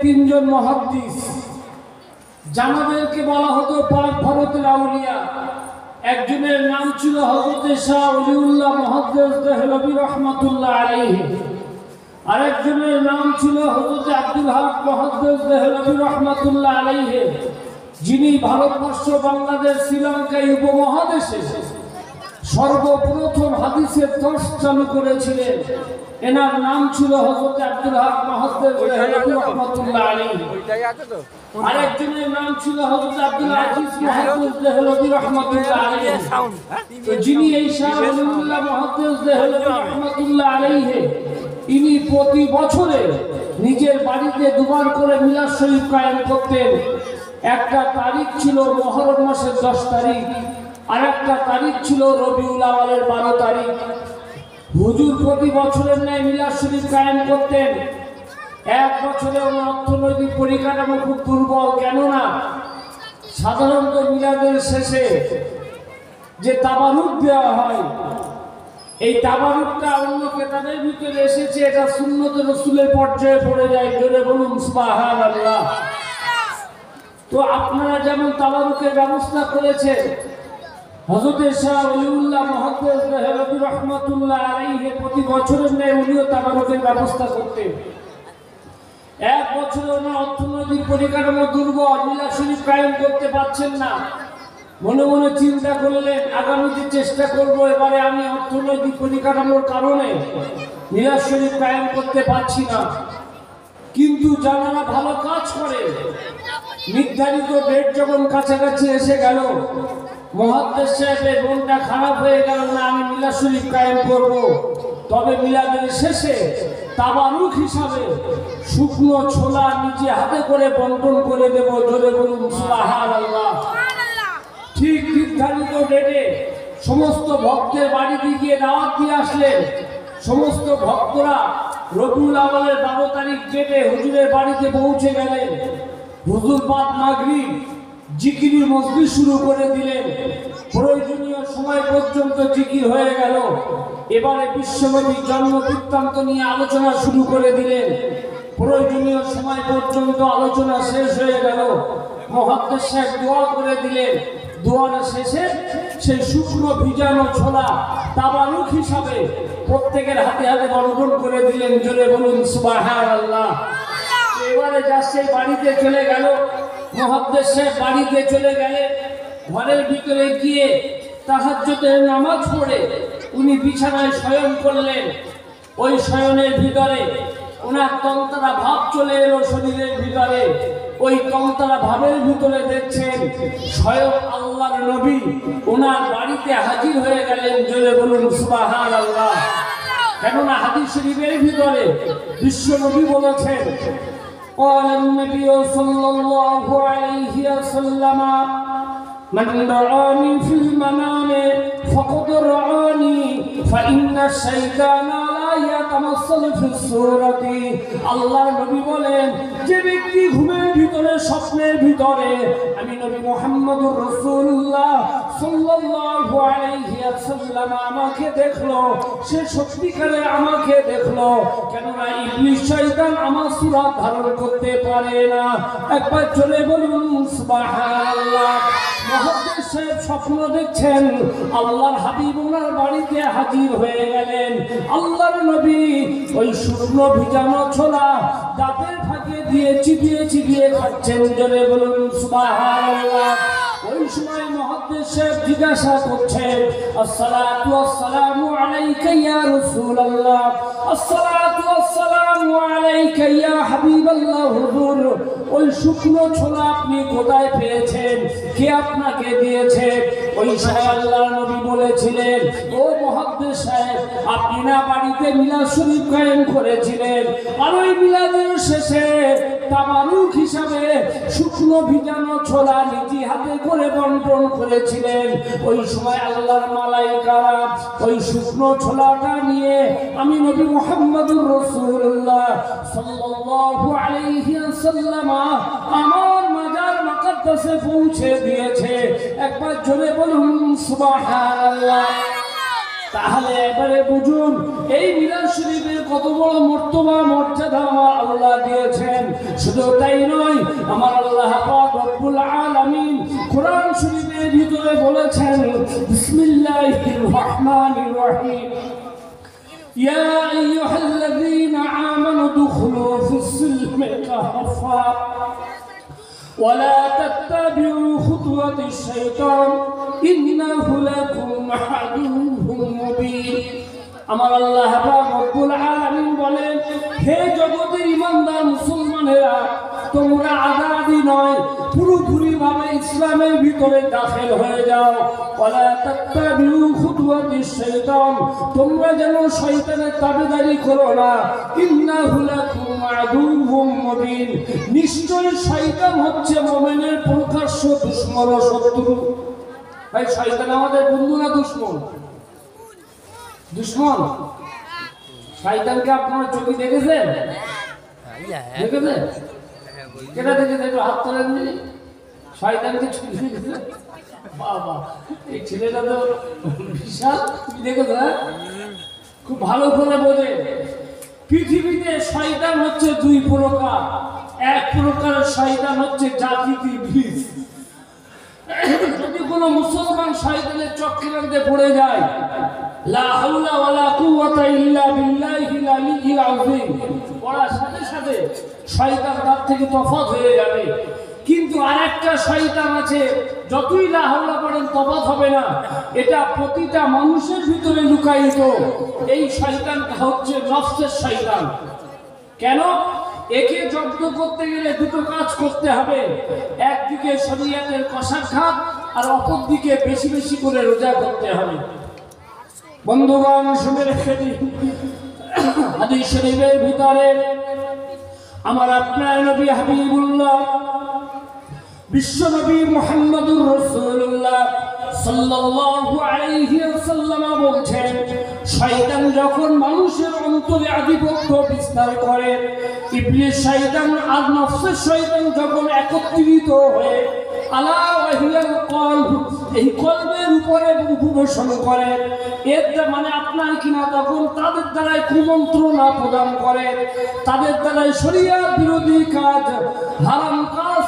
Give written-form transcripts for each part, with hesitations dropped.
তিনজন মুহাদ্দিস জানাদেরকে বলা হতো পাক ভারতের আউলিয়া। একজনের নাম ছিল হযরত শাহ ওলিউল্লাহ মুহাদ্দিস দেহলভী রাহমাতুল্লাহ আলাইহি, আরেকজনের নাম ছিল হযরত আব্দুল হক মুহাদ্দিস দেহলভী রাহমাতুল্লাহ আলাইহি, যিনি ভারতবর্ষ, বাংলাদেশ, শ্রীলঙ্কা উপমহাদেশে সর্বপ্রথম হাদিসের দর্শ চালু করেছিলেন। এনার নাম ছিল হযরত আব্দুল হক মুহাদ্দিস দেহলভী রাহমাতুল্লাহ আলাইহি। আরেকজনের নাম ছিল হযরত আব্দুল আজিজ মুহাদ্দিস দেহলভী রাহমাতুল্লাহ আলাইহি। যিনি এই শাহ ওলিউল্লাহ মুহাদ্দিস দেহলভী রাহমাতুল্লাহ আলাইহি, ইনি প্রতি বছরে নিজের বাড়িতে দুবার করে মিলাদ শরীফ কায়েম করতেন। একটা তারিখ ছিল মুহররম মাসের 10 তারিখ, আর একটা তারিখ ছিল রবিউল আওয়ালের 12 তারিখ। হুজুর প্রতি বছরের ন্যায় মিলাদ শরীফ কায়েম করতেন। এক বছরে ওনার অর্থনৈতিক পরিকাঠামো খুব দুর্বল, কেননা সাধারণত মিলাদের শেষে যে তাবারুক দেওয়া হয়, এই তাবারুকটা অন্য কেতাবের ভিতরে এসেছে, এটা সুন্নতে রাসূলের পর্যায়ে পড়ে যায়। জোরে বলুন সুবহানাল্লাহ। তো আপনারা যেমন তাবারুকের ব্যবস্থা করেছেন, হযরত শাহ ওলিউল্লাহ মুহাদ্দিস দেহলভী রাহমাতুল্লাহ আলাইহি প্রতি বছরের ন্যায় উনিও তাবারুকের ব্যবস্থা করতেন। এক বছরে ওনার অর্থনৈতিক পরিকাঠামো দুর্বল, মিলাদ শরীফ কায়েম করতে পারছেন না। মনে মনে চিন্তা করলেন, আগামীতে চেষ্টা করব, এবারে আমি অর্থনৈতিক পরিকাঠামোর কারণে মিলাদ শরীফ কায়েম করতে পারছি না। কিন্তু যারা ভালো কাজ করে, নির্ধারিত ডেট যখন কাছাকাছি এসে গেল, মুহাদ্দিস সাহেবের মনটা খারাপ হয়ে গেল, না আমি মিলাদ শরীফ কায়েম করব। তবে মিলাদের শেষে তাবারুক হিসাবে শুকনো ছোলা নিজে হাতে করে বন্টন করে দেব। জোরে বলুন সুবহানাল্লাহ। ঠিক নির্ধারিত ডেটে সমস্ত ভক্তের বাড়িতে গিয়ে দাওয়াত দিয়ে আসলেন। সমস্ত ভক্তরা রবিউল আওয়ালের 12 তারিখ ডেটে হুজুরের বাড়িতে পৌঁছে গেলেন। হুজুর বাদ মাগরিব জিকিরের মজলিস শুরু করে দিলেন। প্রয়োজনীয় সময় পর্যন্ত জিকির হয়ে গেল। এবারে বিশ্বনবীর জন্ম বৃত্তান্ত নিয়ে আলোচনা শুরু করে দিলেন। প্রয়োজনীয় সময় পর্যন্ত আলোচনা শেষ হয়ে গেল। মুহাদ্দিস সাহেব দোয়া করে দিলেন। দোয়ার শেষে সেই শুকনো ভিজানো ছোলা তাবারুক হিসাবে প্রত্যেকের হাতে হাতে বন্টন করে দিলেন। জোরে বলুন সুবহানাল্লাহ। এবারে যাচ্ছে বাড়িতে চলে গেল। মুহাদ্দিস সাহেব বাড়িতে চলে গেলেন। ঘরের ভিতরে গিয়ে তাহাজ্জুদের নামাজ পড়ে উনি বিছানায় শয়ন করলেন। ওই শয়নের ভিতরে ওনার তন্ত্রা ভাব চলে এলো শরীরের ভিতরে। ওই তন্ত্রা ভাবের ভিতরে দেখছেন স্বয়ং আল্লাহর নবী ওনার বাড়িতে হাজির হয়ে গেলেন। জোরে বলুন সুবহানাল্লাহ। কেননা হাদিস শরীফের ভিতরে বিশ্ব নবী বলেছেন, قال النبي صلى الله عليه وسلم من رآني في المنام فقد رآني فإن الشيطان لا يتمثل في الصورة। আল্লাহর নবী বলেন, যে ব্যক্তি ঘুমের ভিতরে, স্বপ্নের ভিতরে আমি নবী মুহাম্মদুর রাসূলুল্লাহ সাল্লাল্লাহু আলাইহি ওয়াসাল্লাম আমাকে দেখলো, সে সত্যিকারে আমাকে দেখলো। কেননা ইবলিস শয়তান আমার সূরা ধারণ করতে পারে না। একবার চলে বলুন সুবহানাল্লাহ। মুহাদ্দিস সাহেব স্বপ্ন দেখছেন আল্লাহর হাবিব ওনার বাড়িতে হাজির হয়ে গেলেন। আল্লাহর নবী ওই শুকনো ভিজানো ছোলা দাঁতের ফাঁকে দিয়ে চিবিয়ে চিবিয়ে খাচ্ছেন। জোরে বলুন সুবহানাল্লাহ। ওই সময় মুহাদ্দিস সাহেব জিজ্ঞাসা করছেন, আসসালাতু ওয়াসসালামু আলাইকা ইয়া রাসূলুল্লাহ, আসসালাতু ওয়াসসালামু আলাইকা ইয়া হাবিবাল্লাহ। হুজুর, ওই শুকনো ছোলা আপনি কোথায় পেয়েছেন? কে আপনাকে দিয়েছে? ওই সময় আল্লাহর নবী বলেছিলেন, ও মুহাদ্দিস সাহেব, আপনি না বাড়িতে মিলাদ শরীফ কায়েম করেছিলেন, আর ওই মিলাদের শেষে তাবারুক হিসাবে শুকনো ভিজানো ছোলা নিজে হাতে করে বন্টন করেছিলেন। ওই সময় আল্লাহর মালায়েকারা ওই শুকনো ছোলাটা নিয়ে আমি নবী মুহাম্মদুর রাসূলুল্লাহ সাল্লাল্লাহু আলাইহি ওয়াসাল্লাম আমার মাজার মুকদ্দাসে পৌঁছে দিয়েছে। একবার জোরে বলুন সুবহানাল্লাহ। তাহলে এবারে বুঝুন এই মিলাদ শরীফের কত বড় মর্তবা মর্যাদা আমার আল্লাহ দিয়েছেন। শুধু তাই নয়, আমার আল্লাহ পাক রব্বুল আলামিন কোরআন শরীফের ভিতরে বলেছেন, বিসমিল্লাহির রহমানির রহিম, ইয়া আইয়ুহাল্লাযীনা আমানু দুখুলু ফিস-সিলমি কাফা ولا تتبعوا خطوات الشيطان إنه لكم عدو مبين। আমার আল্লাহ পাক রব্বুল আলামিন বলেন, হে জগতের ঈমানদার মুসলমানেরা, তোমরা আদাদি নয়, পুরোপুরি ভাবে ইসলামের ভিতরে দাখিল হয়ে যাও। ওয়ালা তাত্তাবিউ খুতুওয়াতিশ শাইতান, তোমরা যেন শয়তানের তাবেদারি করো না। ইন্নাহু লাকুম আদুউম মুবিন, নিশ্চয় শয়তান হচ্ছে মুমিনের প্রকাশ্য দুশমন ও শত্রু। ভাই, শয়তান আমাদের বন্ধু না দুশমন? দুশমন। শয়তানকে আপনারা চোখে দেখেছেন? দেখেছেন? কেটা দেখেছেন? একটু হাত তোলেন। শয়তানকে চোখে দেখেছেন? বাবা, এই ছেলেটা তো বিশাল। তুমি দেখেছো? খুব ভালো করে বোঝে। পৃথিবীতে শয়তান হচ্ছে দুই প্রকার। এক প্রকারের শয়তান হচ্ছে জাতির বীজ। যদি কোনো মুসলমান শয়তানের চক্রান্তে পড়ে যায়, লা হাওলা ওয়ালা কুওয়াতা ইল্লা বিল্লাহিল আলিয়্যিল আযীম, পড়ার সাথে সাথে শয়তান তার থেকে তফাৎ হয়ে যাবে। কিন্তু আরেকটা শয়তান আছে, যতই লা হাওলা পড়েন তফাৎ হবে না। এটা প্রতিটা মানুষের ভিতরে লুকায়িত। এই শয়তানটা হচ্ছে নফসের শয়তান। কেন? একে জব্দ করতে গেলে দুটো কাজ করতে হবে। একদিকে শরীয়তের কশাঘাত, আর অপর দিকে বেশি বেশি করে রোজা করতে হবে। বন্ধুগণ, শুনে রেখে দিন, হাদিস শরীফের ভিতরে আমার আপনার নবী হাবিবুল্লাহ বিশ্বনবী মুহাম্মদুর রাসূলুল্লাহ সাল্লাল্লাহু আলাইহি ওয়াসাল্লাম বলছেন, শয়তান যখন মানুষের অন্তরে আধিপত্য বিস্তার করে, ইবলিস শয়তান আর নফসের শয়তান যখন একত্রিত হয়ে আলা ওয়াহিয়াল কলব, এই কলবের উপরে উপবেশন করে, এর মানে আপনার কিনা তখন তাদের দ্বারাই কুমন্ত্রণা প্রদান করে, তাদের দ্বারাই শরীয়ত বিরোধী কাজ, হারাম কাজ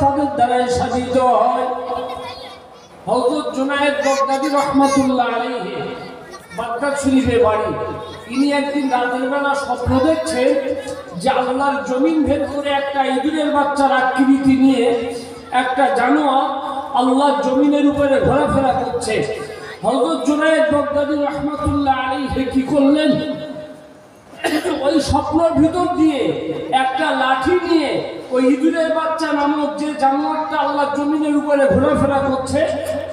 তাদের দ্বারাই সাধিত হয়। হযরত জুনায়েদ বাগদাদী রাহমাতুল্লাহ আলাইহি, বাগদাদ শরীফে বাড়ি, ইনি একদিন রাতের বেলা স্বপ্ন দেখছেন যে আল্লাহর জমিন ভেদ করে একটা ইঁদুরের বাচ্চার আকৃতি নিয়ে একটা জানোয়ার আল্লাহর জমিনের উপরে ঘোরাফেরা করছে। হযরত জুনায়েদ বাগদাদী রাহমাতুল্লাহ আলাইহি কি করলেন? ওই স্বপ্নের ভিতর দিয়ে একটা লাঠি নিয়ে ওই ইঁদুরের বাচ্চা নামক যে জানোয়ারটা আল্লাহর জমিনের উপরে ঘোরাফেরা করছে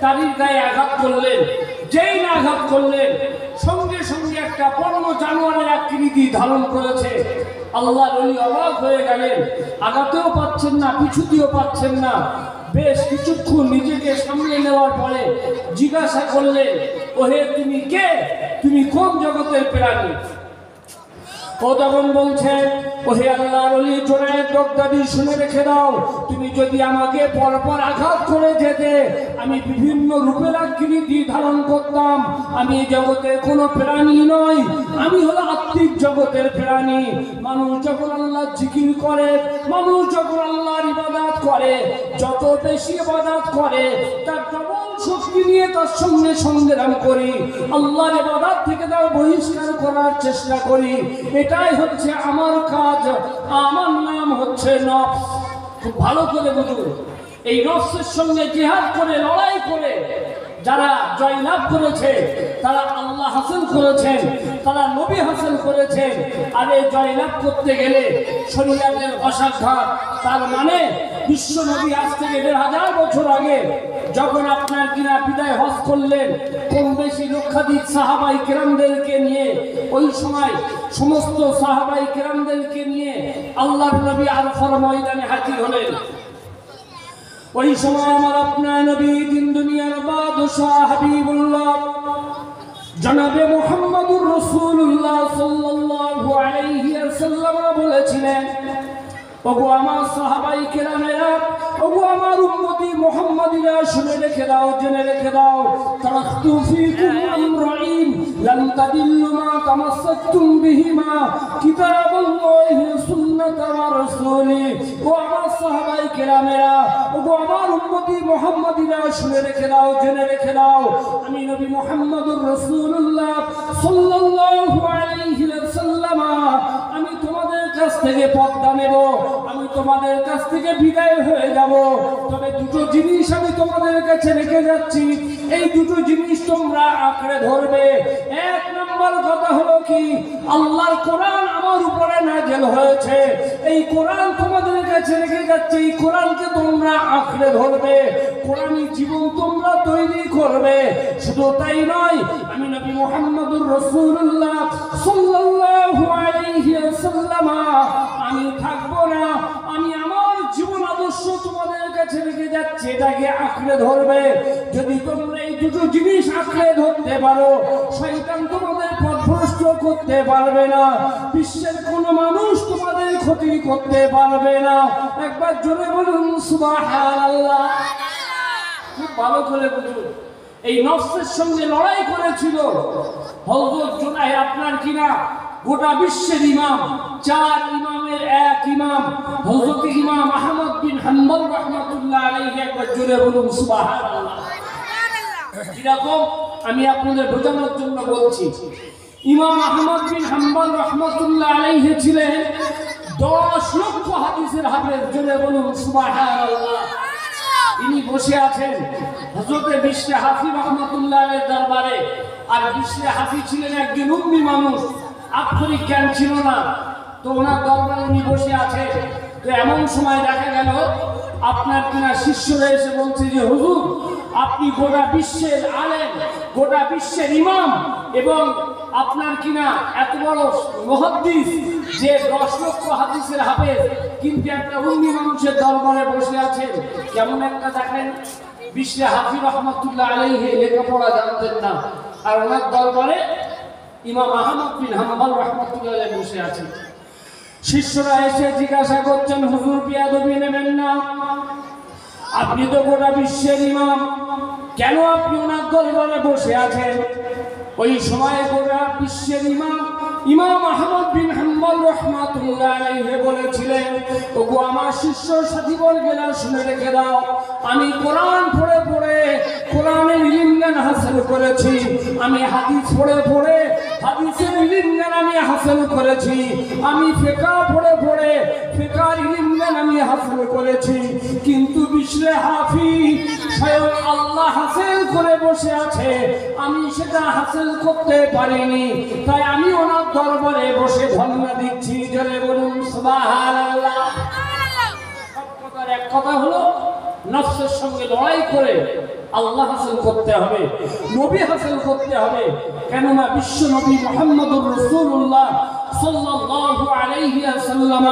তারই গায়ে আঘাত করলেন। যেই না আঘাত করলেন, সঙ্গে সঙ্গে একটা বন্য জানোয়ারের আকৃতি ধারণ করেছে। আল্লাহর ওলি অবাক হয়ে গেলেন, আঘাতেও পাচ্ছেন না, পিছুতেও পাচ্ছেন না। বেশ কিছুক্ষণ নিজেকে সামলে নেওয়ার পরে জিজ্ঞাসা করলেন, ওহে তুমি কে? তুমি কোন জগতের প্রাণী? ও তখন বলছে, ওহে আল্লাহর ওলি জুনায়েদ বাগদাদী, শুনে রেখে দাও, তুমি যদি আমাকে পরপর আঘাত করে যেতে, আমি বিভিন্ন রূপের আকৃতি ধারণ করতাম। আমি এই জগতের কোনো প্রাণী নই, আমি হলো আত্মিক জগতের প্রাণী। মানুষ যখন আল্লাহর জিকির করে, মানুষ যখন আল্লাহর ইবাদত করে, যত বেশি ইবাদত করে তার ডবল শক্তি নিয়ে তার সঙ্গে সংগ্রাম করি, আল্লাহর ইবাদত থেকে তার বহিষ্কার করার চেষ্টা করি। এটাই হচ্ছে আমার কাজ। আমার নাম হচ্ছে নফস। খুব ভালো করে বুঝুন, এই নফসের সঙ্গে জিহাদ করে, লড়াই করে যারা জয়লাভ করেছে, তারা আল্লাহ হাসিল করেছেন, তারা নবী হাসিল করেছেন। আর এই জয়লাভ করতে গেলে শরীয়তের কশাঘাত, তার মানে বিশ্ব নবী আজ থেকে ১৫০০ বছর আগে যখন আপনার কিনা বিদায় হজ করলেন, কম বেশি লক্ষাধিক সাহাবাই কেরামদেরকে নিয়ে, ওই সময় সমস্ত সাহাবাই কেরামদেরকে নিয়ে আল্লাহর নবী আরফার ময়দানে হাজির হলেন। ওই সময় আমার আপনার নবী দিন দুনিয়ার বাদশাহ হাবিবুল্লাহ জনাবে মুহাম্মদুর রাসূলুল্লাহ সাল্লাল্লাহু আলাইহি ওয়াসাল্লাম বলেছিলেন, ওগো আমার সাহাবাই কেরামেরা, ওগো আমার উম্মতি মুহাম্মাদিরা, শুনে রেখে দাও, জেনে রেখে দাও, তারাকতু ফীকুম আমরাইন লান তাদিল্লু মা তামাসসাকতুম বিহিমা কিতাবাল্লাহি সুন্নাতা ওয়া রাসূলি। ও আমার সাহাবাই কেরামেরা, ওগো আমার উম্মতি মুহাম্মাদিরা, শুনে রেখে দাও, জেনে রেখে দাও, আমি নবী মুহাম্মদুর রাসূলুল্লাহ সাল্লাল্লাহু আলাইহি ওয়াসাল্লাম আমি তোমাদের কাছ থেকে পর্দা নেব, আমি তোমাদের কাছ থেকে বিদায় হয়ে যাব। তবে দুটো জিনিস আমি তোমাদের কাছে রেখে যাচ্ছি, এই দুটো জিনিস তোমরা আঁকড়ে ধরবে। এক নম্বর কথা হলো কি, আল্লাহর কোরআন আমার উপরে নাযিল হয়েছে, এই কোরআন তোমাদের কাছে রেখে যাচ্ছি, এই কোরআনকে তোমরা আঁকড়ে ধরবে, কোরআনী জীবন তোমরা তৈরি করবে। শুধু তাই নয়, আমি নবী মুহাম্মদুর রাসূলুল্লাহ সাল্লাল্লাহু আলাইহি ওয়াসাল্লাম আমি থাকবো না, আমি আমার জীবন আদর্শ তোমাদের কাছে রেখে যাচ্ছি, এটাকে আঁকড়ে ধরবে। যদি তোমরা এই দুটো জিনিস আঁকড়ে ধরতে পারো, শয়তান তোমাদের পথভ্রষ্ট করতে পারবে না, বিশ্বের কোনো মানুষ তোমাদের ক্ষতি করতে পারবে না। একবার জোরে বলুন সুবহানাল্লাহ। খুব ভালো করে বুঝুন, এই নফসের সঙ্গে লড়াই করেছিল হযরত জুনাইদ, আপনার কিনা গোটা বিশ্বের ইমাম, চার ইমামের এক ইমাম হযরত ইমাম আহমদ বিন হাম্বল রাহমাতুল্লাহ আলাইহি। একবার জোরে বলুন সুবহানাল্লাহ। এরকম আমি আপনাদের বোঝানোর জন্য বলছি, ইমাম আহমদ বিন হাম্বল রাহমাতুল্লাহ আলাইহি ছিলেন 10 লক্ষ হাদিসের হাফেজ। জোরে বলুন সুবহানাল্লাহ। ইনি বসে আছেন হযরতে বিশরে হাফি রাহমাতুল্লাহ আলাইহির দরবারে। আর বিশরে হাফি ছিলেন একজন উম্মি মানুষ, আক্ষরিক জ্ঞান ছিল না, তো ওনার দরবারে উনি বসে আছেন। তো এমন সময় দেখা গেল আপনার কিনা শিষ্যরা এসে বলছে যে হুজুর, আপনি গোটা বিশ্বের আলেম, গোটা বিশ্বের ইমাম, এবং আপনার কিনা এত বড় মুহাদ্দিস যে 10 লক্ষ হাদিসের হাফেজ, কিন্তু একটা উম্মি মানুষের দরবারে বসে আছেন। কেমন একটা দেখেন, বিশরে হাফি রাহমাতুল্লাহ আলাইহি লেখাপড়া জানতেন না, আর ওনার দরবারে ইমাম আহমদ বিন হাম্বল রাহমাতুল্লাহ আলাইহি বসে আছেন। শিষ্যরা এসে জিজ্ঞাসা করছেন, হুজুর বেয়াদবি নেবেন না, আপনি তো গোটা বিশ্বের ইমাম, কেন আপনি ওনার দরবারে বসে আছেন? ওই সময় গোটা বিশ্বের ইমাম ইমাম আহমদ বিন হাম্বল রাহমাতুল্লাহ আলাইহি বলেছিলেন, ওগো আমার শিষ্য সাথী বর্গেরা, শুনে রেখে দাও, আমি কোরআন পড়ে পড়ে কোরআনের ইলম জ্ঞান হাসিল করেছি, আমি হাদিস পড়ে পড়ে হাদিসের ইলম জ্ঞান আমি হাসিল করেছি, আমি ফিকহ পড়ে পড়ে ফিকহের ইলম জ্ঞান আমি হাসিল করেছি, কিন্তু বিশরে হাফি স্বয়ং আল্লাহ হাসিল করে বসে আছে, আমি সেটা হাসিল করতে পারিনি, তাই আমি ওনার দরবারে বসে ধন্যবাদ দিচ্ছি। জোরে বলুন সুবহানাল্লাহ। সব কথার এক কথা হলো, নফসের সঙ্গে লড়াই করে আল্লাহ হাসিল করতে হবে, নবী হাসিল করতে হবে। কেননা বিশ্ব নবী মুহাম্মদুর রাসূলুল্লাহ সাল্লাল্লাহু আলাইহি ওয়াসাল্লাম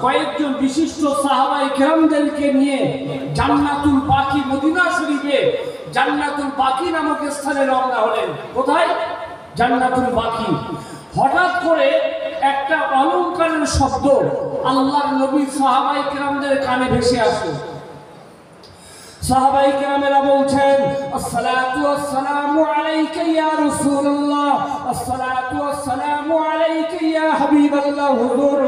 কয়েকজন বিশিষ্ট সাহাবায়ে কেরামদেরকে নিয়ে জান্নাতুল বাকি, মদিনা শরীফে জান্নাতুল বাকি নামক স্থানে রওনা হলেন। কোথায়? জান্নাতুল বাকি। হঠাৎ করে একটা অলংকারের শব্দ আল্লাহর নবী সাহাবায়ে কেরামদের কানে ভেসে আসে। সাহাবায়ে কেরামেরা বলছেন, আসসালাতু ওয়াসসালামু আলাইকা ইয়া রাসূলুল্লাহ, আসসালাতু ওয়াসসালামু আলাইকা ইয়া হাবিবাল্লাহ। হুজুর,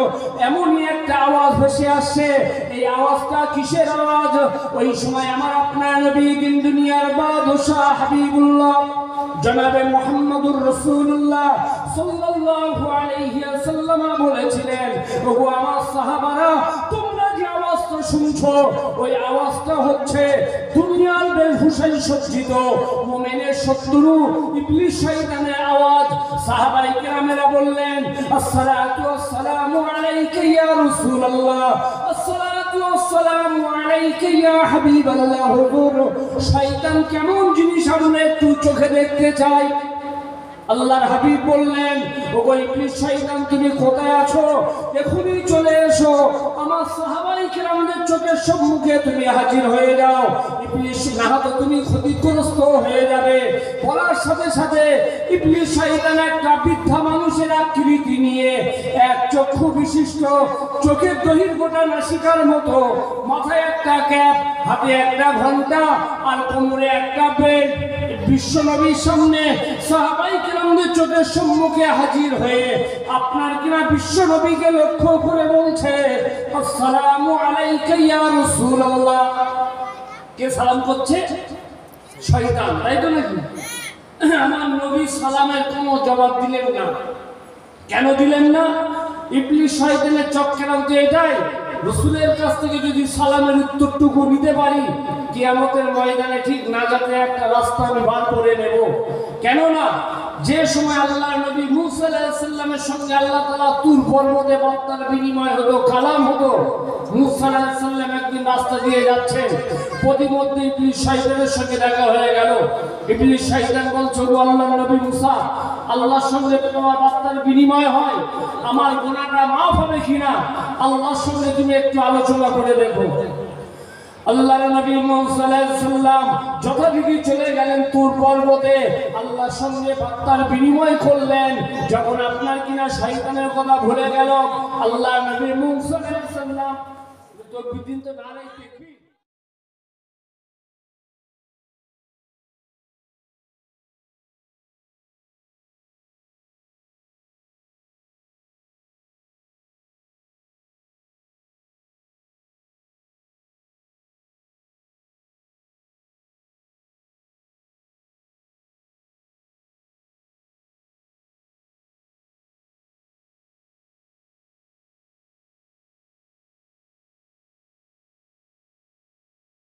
এমনই একটা আওয়াজ ভেসে আসছে, এই আওয়াজটা কিসের আওয়াজ? ওই সময় আমার আপনার নবী দিন দুনিয়ার বাদশা হাবিবুল্লাহ জনাবে মুহাম্মদুর রাসূলুল্লাহ সাল্লাল্লাহু আলাইহি ওয়াসাল্লাম বলেছিলেন, ওগো আমার সাহাবারা, তোমরা যে আওয়াজটা শুনছো, ওই আওয়াজটা হচ্ছে দুনিয়ার বেহুশাই সজ্জিত মুমিনের শত্রু ইবলিস শয়তানের আওয়াজ। সাহাবায়ে কেরামেরা বললেন, আসসালাতু ওয়াসসালামু আলাইকা ইয়া রাসূলুল্লাহ, আসসালাতু ওয়াসসালামু আলাইকা ইয়া হাবিবাল্লাহ। হুজুর, শয়তান কেমন জিনিস আমরা একটু চোখে দেখতে চাই। আল্লাহর হাবিব বললেন, ওগো ইবলিস শয়তান, তুমি কোথায় আছো? এখনই চলে এসো। আমার সাহাবায়ে কেরামদের চোখের সম্মুখে তুমি হাজির হয়ে যাও, ইবলিস না হলে তুমি ক্ষতিগ্রস্ত হয়ে যাবে। বলার সাথে সাথে ইবলিস শয়তান একটা বৃদ্ধা মানুষের আকৃতি নিয়ে, এক চক্ষু বিশিষ্ট, চোখের দৈর্ঘ্যটা নাসিকার মতো, মাথায় একটা ক্যাপ, হাতে একটা ঘন্টা আর কোমরে একটা বেল্ট, বিশ্বনবীর সামনে সাহাবাই কেরামদের চোখের সম্মুখে হাজির হয়ে আপনার কিনা বিশ্বনবীকে লক্ষ্য করে বলছে, আসসালামু আলাইকা ইয়া রাসূলুল্লাহ। কে সালাম করছে? শয়তান, তাই তো নাকি? আমার নবী সালামের কোনো জবাব দিলেন না। কেন দিলেন না? ইবলিস শয়তানের চক্রান্ত তো এটাই, রাসূলের কাছ থেকে যদি সালামের উত্তরটুকু নিতে পারি, কিয়ামতের ময়দানে ঠিক নাজাতে একটা রাস্তা আমি বার করে নেব। কেননা যে সময় আল্লাহর নবী মূসা আলাইহিস সালামের সঙ্গে আল্লাহ তাআলা তুর পর্বতে বার্তার বিনিময় হলো, কালাম হলো, মূসা আলাইহিস সালাম একদিন রাস্তা দিয়ে যাচ্ছেন, প্রতিমধ্যে ইবলিস শয়তানের সঙ্গে দেখা হয়ে গেল। ইবলিস শয়তান বলছে, ও আল্লাহর নবী মূসা, আল্লাহর সঙ্গে তোমার বার্তার বিনিময় হয়, আমার গুনাহটা মাফ হবে কিনা আল্লাহর সঙ্গে তুমি একটু আলোচনা করে দেখো। আল্লাহর নবী মুহাম্মদ সাল্লাল্লাহু আলাইহি সাল্লাম যথারীতি চলে গেলেন তুর পর্বতে, আল্লাহর সঙ্গে বার্তার বিনিময় করলেন। যখন আপনার কিনা শয়তানের কথা ভুলে গেল, আল্লাহর নবী মুহাম্মদ সাল্লাল্লাহু আলাইহি সাল্লাম তো বিদিন তো না